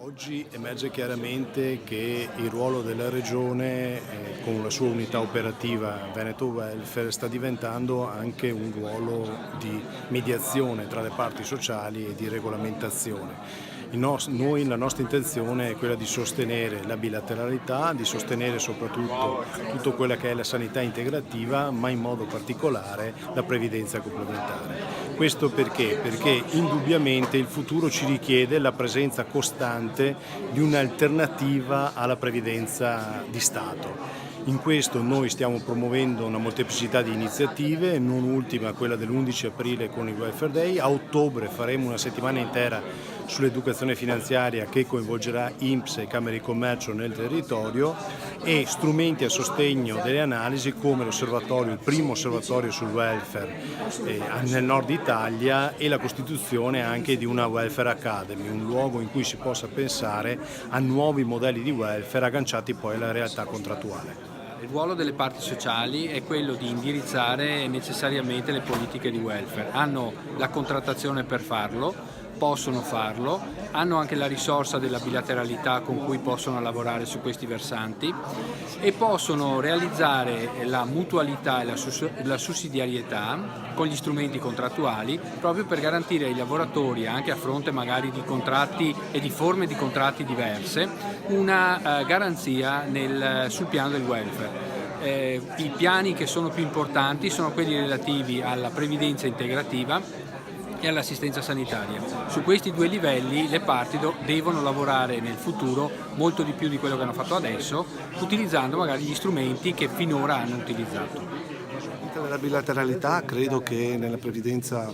Oggi emerge chiaramente che il ruolo della Regione, con la sua unità operativa Veneto Welfare, sta diventando anche un ruolo di mediazione tra le parti sociali e di regolamentazione. La nostra intenzione è quella di sostenere la bilateralità, di sostenere soprattutto tutto quella che è la sanità integrativa, ma in modo particolare la previdenza complementare. Questo perché? Perché indubbiamente il futuro ci richiede la presenza costante di un'alternativa alla previdenza di Stato. In questo noi stiamo promuovendo una molteplicità di iniziative, non ultima quella dell'11 aprile con il Welfare Day. A ottobre faremo una settimana intera sull'educazione finanziaria che coinvolgerà INPS e Camere di Commercio nel territorio e strumenti a sostegno delle analisi come il primo osservatorio sul welfare nel nord Italia e la costituzione anche di una Welfare Academy, un luogo in cui si possa pensare a nuovi modelli di welfare agganciati poi alla realtà contrattuale. Il ruolo delle parti sociali è quello di indirizzare necessariamente le politiche di welfare. Hanno la contrattazione per farlo, possono farlo, hanno anche la risorsa della bilateralità con cui possono lavorare su questi versanti e possono realizzare la mutualità e la sussidiarietà con gli strumenti contrattuali proprio per garantire ai lavoratori, anche a fronte magari di contratti e di forme di contratti diverse, una garanzia sul piano del welfare. I piani che sono più importanti sono quelli relativi alla previdenza integrativa e all'assistenza sanitaria. Su questi due livelli le parti devono lavorare nel futuro molto di più di quello che hanno fatto adesso, utilizzando magari gli strumenti che finora hanno utilizzato. Della bilateralità credo che nella previdenza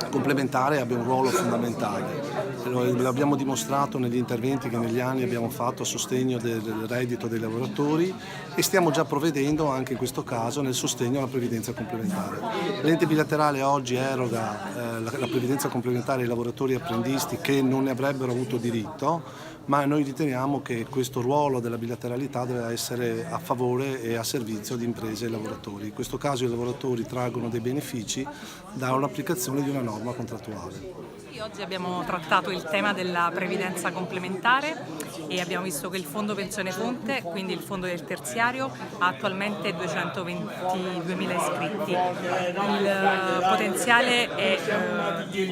complementare abbia un ruolo fondamentale. L'abbiamo dimostrato negli interventi che negli anni abbiamo fatto a sostegno del reddito dei lavoratori e stiamo già provvedendo anche in questo caso nel sostegno alla previdenza complementare. L'ente bilaterale oggi eroga la previdenza complementare ai lavoratori apprendisti che non ne avrebbero avuto diritto, ma noi riteniamo che questo ruolo della bilateralità deve essere a favore e a servizio di imprese e lavoratori. In questo caso i lavoratori traggono dei benefici da un'applicazione di una norma contrattuale. Oggi abbiamo trattato il tema della previdenza complementare e abbiamo visto che il fondo pensione fonte, quindi il fondo del terziario, ha attualmente 222.000 iscritti. Il potenziale è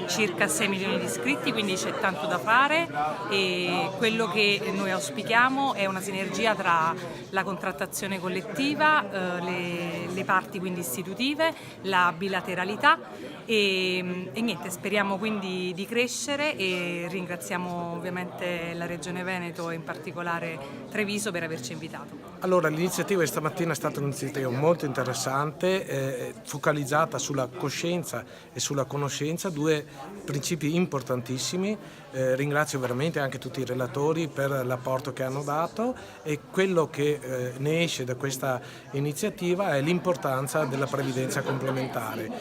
circa 6 milioni di iscritti, quindi c'è tanto da fare e quello che noi auspichiamo è una sinergia tra la contrattazione collettiva, le parti quindi istitutive, la bilateralità e niente, speriamo quindi di crescere e ringraziamo ovviamente la Regione Veneto e in particolare Treviso per averci invitato. Allora, l'iniziativa di stamattina è stata un'iniziativa molto interessante, focalizzata sulla coscienza e sulla conoscenza, due principi importantissimi. Ringrazio veramente anche tutti i relatori per l'apporto che hanno dato e quello che ne esce da questa iniziativa è l'importanza della previdenza complementare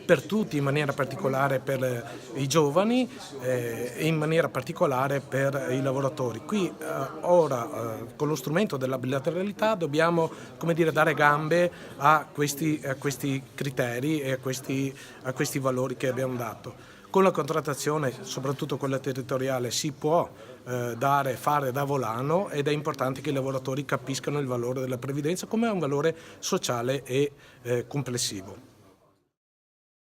per tutti, in maniera particolare per i giovani e in maniera particolare per i lavoratori. Qui ora con lo strumento della bilateralità dobbiamo, come dire, dare gambe a questi criteri e a questi valori che abbiamo dato. Con la contrattazione, soprattutto quella territoriale, si può fare da volano ed è importante che i lavoratori capiscano il valore della previdenza come un valore sociale e complessivo.